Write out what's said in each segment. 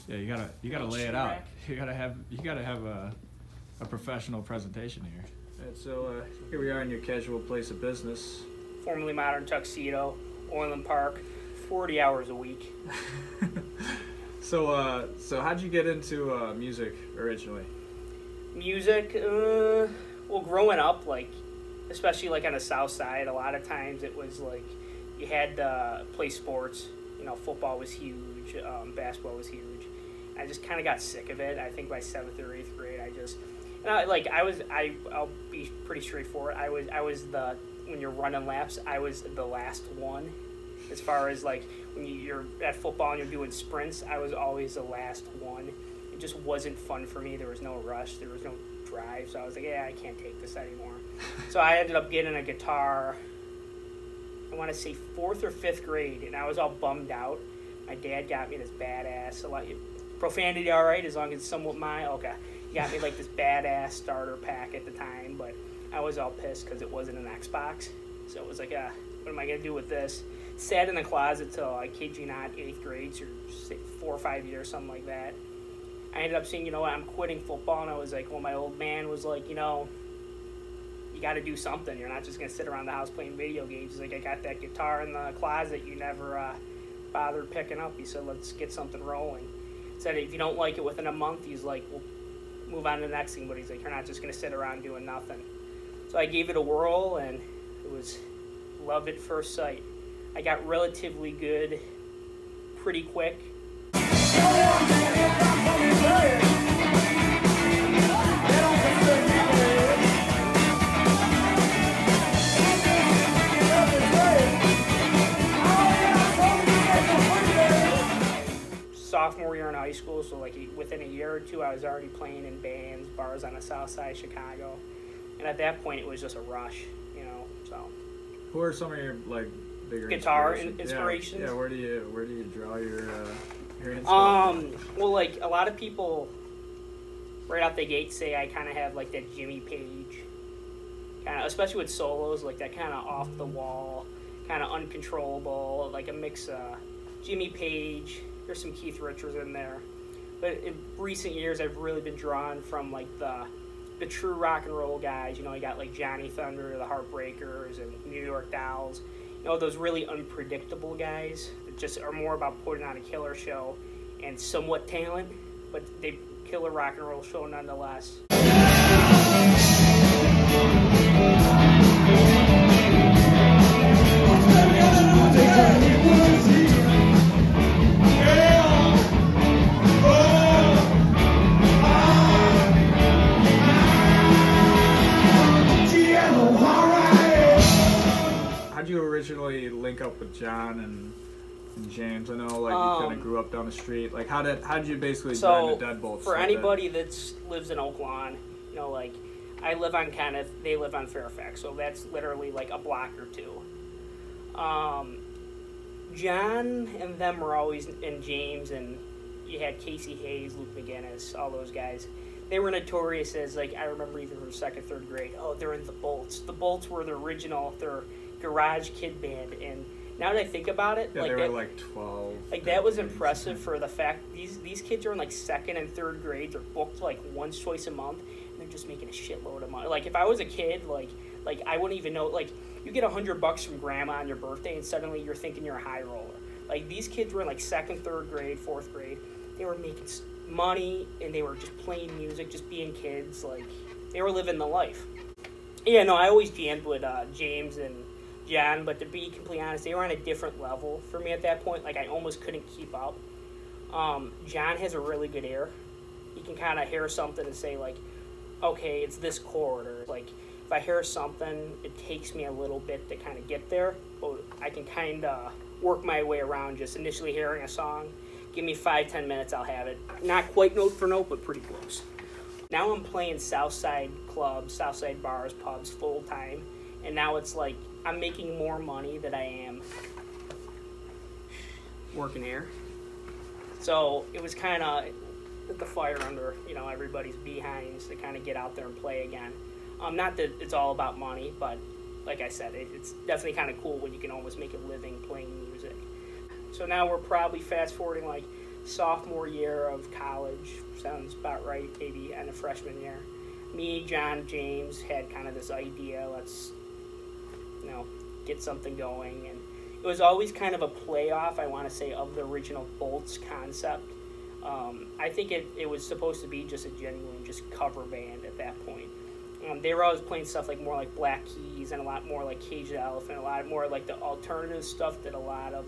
Yeah, you gotta lay it out. You gotta have a professional presentation here. Right, so here we are in your casual place of business. Formerly Modern Tuxedo, Orland Park, 40 hours a week. So how'd you get into music originally? Music, well, growing up, like, especially like on the South Side, a lot of times it was like you had to play sports. You know, football was huge, basketball was huge. I just kind of got sick of it. I think by 7th or 8th grade, I'll be pretty straightforward. I was when you're running laps, I was the last one. As far as like when you're at football and you're doing sprints, I was always the last one. It just wasn't fun for me. There was no rush. There was no drive. So I was like, yeah, I can't take this anymore. So I ended up getting a guitar, I want to say 4th or 5th grade, and I was all bummed out. My dad got me this badass, profanity all right, as long as it's somewhat mild. Okay. He got me like this badass starter pack at the time, but I was all pissed because it wasn't an Xbox. So it was like, what am I going to do with this? Sat in the closet till, I kid you not, 8th grade, or 4 or 5 years, something like that. I ended up saying, you know what, I'm quitting football, and I was like, well, my old man was like, you know, you got to do something. You're not just going to sit around the house playing video games. He's like, I got that guitar in the closet you never bothered picking up. He said, let's get something rolling. He said, if you don't like it within a month, he's like, we'll move on to the next thing. But he's like, you're not just going to sit around doing nothing. So I gave it a whirl, and it was love at first sight. I got relatively good pretty quick. Sophomore year in high school, so like within a year or two, I was already playing in bands, bars on the south side of Chicago. And at that point, it was just a rush, you know, so. Who are some of your, like, bigger guitar inspirations? Yeah, where do you draw your inspiration? Well, like, a lot of people right out the gate say I kind of have, like, that Jimmy Page, kind of, especially with solos, like that kind of off-the-wall, kind of uncontrollable, like a mix of Jimmy Page. There's some Keith Richards in there. But in recent years, I've really been drawn from, like, the true rock and roll guys. You know, you got, like, Johnny Thunder, the Heartbreakers, and New York Dolls. You know, those really unpredictable guys that just are more about putting on a killer show and somewhat talent, but they kill a rock and roll show nonetheless. How'd you originally link up with John and James? I know, like, you kind of grew up down the street. Like, how did you basically join the Deadbolts? For anybody that lives in Oak Lawn, you know, like, I live on they live on Fairfax, so that's literally like a block or two. John and them were always, and James, and you had Casey Hayes, Luke McGinnis, all those guys. They were notorious as, like, I remember even from 2nd, 3rd grade, oh, they're in the Bolts. The Bolts were their garage kid band, and now that I think about it, yeah, like, they were like 12. Like, that was impressive for the fact these kids are in, like, 2nd and 3rd grade. They're booked, like, once, twice a month, and they're just making a shitload of money. Like, if I was a kid, like I wouldn't even know, like, you get $100 from grandma on your birthday, and suddenly you're thinking you're a high roller. Like, these kids were in, like, 2nd, 3rd grade, 4th grade. They were making money, and they were just playing music, just being kids. Like, they were living the life. Yeah, no, I always jammed with James and John, but to be completely honest, they were on a different level for me at that point. Like, I almost couldn't keep up. John has a really good ear. He can kind of hear something and say, like, okay, it's this chord. Or, like, if I hear something, it takes me a little bit to kind of get there, but I can kind of work my way around just initially hearing a song. Give me 5-10 minutes, I'll have it. Not quite note for note, but pretty close. Now I'm playing Southside clubs, Southside bars, pubs full time, and now it's like I'm making more money than I am working here. So it was kind of the fire under, you know, everybody's behinds to kind of get out there and play again. Not that it's all about money, but like I said, it's definitely kind of cool when you can almost make a living playing music. So now we're probably fast forwarding like sophomore year of college, sounds about right, maybe end of freshman year. Me, John, James had kind of this idea, let's, get something going. And it was always kind of a playoff, I want to say, of the original Bolts concept. I think it was supposed to be just a genuine cover band at that point. They were always playing stuff more like Black Keys and a lot more like Cage the Elephant, a lot more like the alternative stuff that a lot of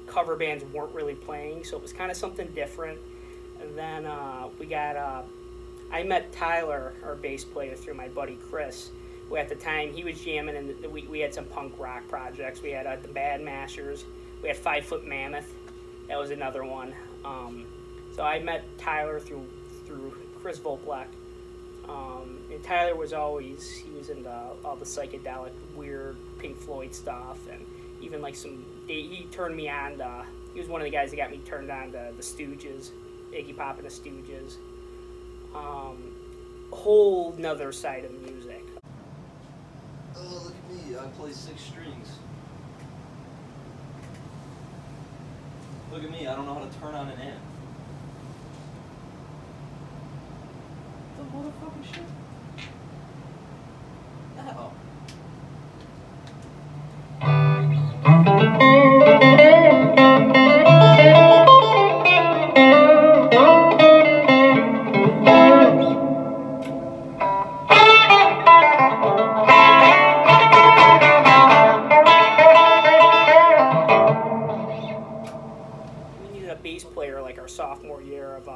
cover bands weren't really playing. So it was kind of something different. And then I met Tyler, our bass player, through my buddy Chris, who at the time he was jamming, and we had some punk rock projects. We had the Bad Mashers. We had 5 Foot Mammoth. That was another one. So I met Tyler through Chris Volplek. And Tyler was he was into all the psychedelic, weird Pink Floyd stuff, and even he turned me on to, he was one of the guys that got me turned on to the Stooges, Iggy Pop and the Stooges. Whole nother side of music. Oh, look at me, I play 6 strings. Look at me, I don't know how to turn on an amp. The motherfucking shit. Oh. Sophomore year of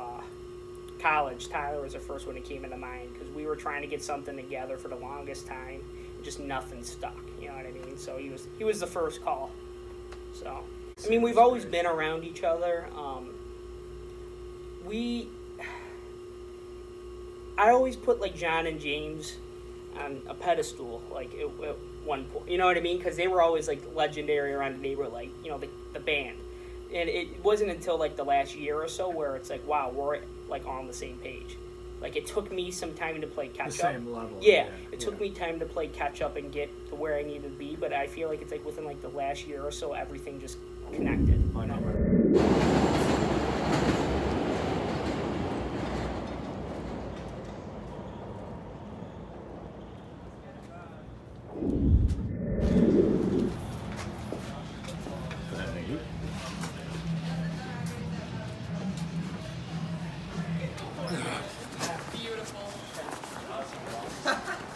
college, Tyler was the first one that came into mind because we were trying to get something together for the longest time, and just nothing stuck. You know what I mean? So he was the first call. So I mean, we've always been around each other. I always put John and James on a pedestal, at one point. You know what I mean? Because they were always legendary around the neighborhood, the band. And it wasn't until the last year or so where it's wow, we're on the same page. It took me some time to play catch up. The same level. Yeah, it took me time to play catch up and get to where I needed to be. But I feel it's within the last year or so, everything just connected. You know?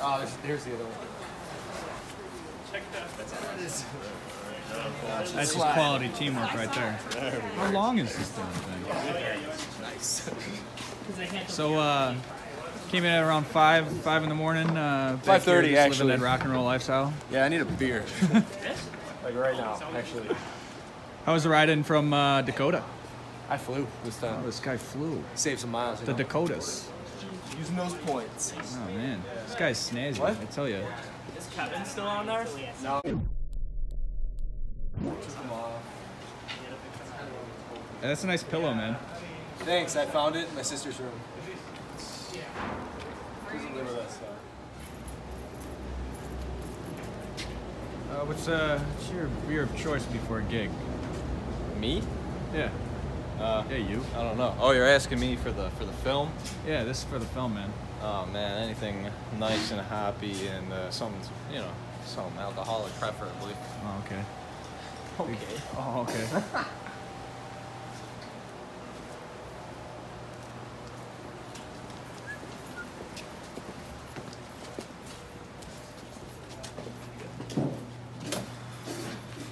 Oh, there's the other one. That's just quality teamwork right there. How long is this damn thing? Nice. So, came in at around 5 in the morning. 5:30 actually. Living that rock and roll lifestyle. Yeah, I need a beer. Right now, actually. How was the ride in from Dakota? I flew this time. Oh, this guy flew. Saved some miles. The Dakotas. Using those points. Oh man, this guy's snazzy. What? I tell you. Is Kevin still on ours? No. That's a nice pillow, man. Thanks, I found it in my sister's room. Doesn't live with us, though. What's your beer of choice before a gig? Me? Yeah. Yeah, you. I don't know. Oh, you're asking me for the film? Yeah, this is for the film, man. Oh man, anything nice and happy and something alcoholic, preferably. Oh, okay. Okay. Oh, okay.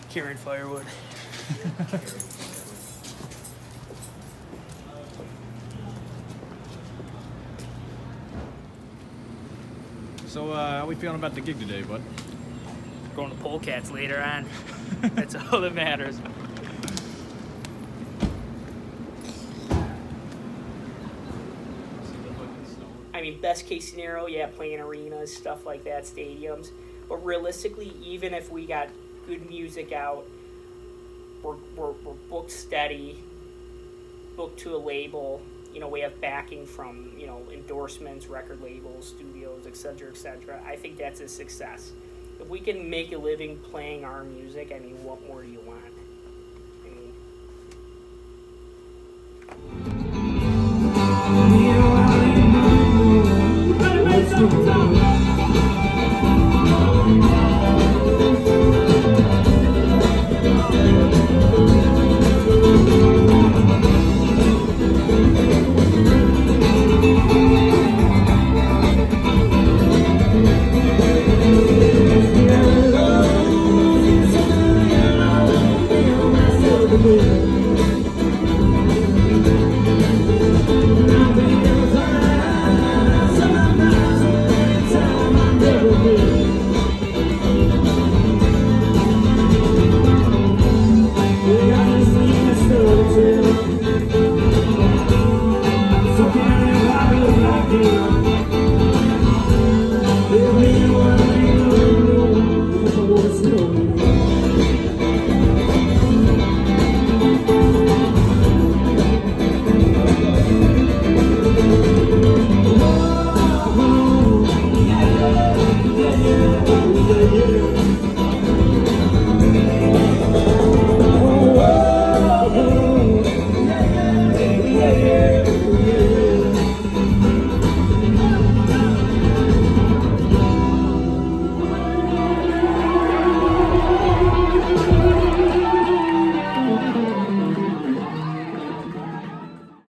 Carrying firewood. So, how we feeling about the gig today, bud? Going to Polecats later on. That's all that matters. I mean, best case scenario, yeah, playing arenas, stuff like that, stadiums. But realistically, even if we got good music out, we're booked steady, booked to a label. You know, we have backing from, endorsements, record labels, studios, et cetera, I think that's a success. If we can make a living playing our music, I mean, what more do you want?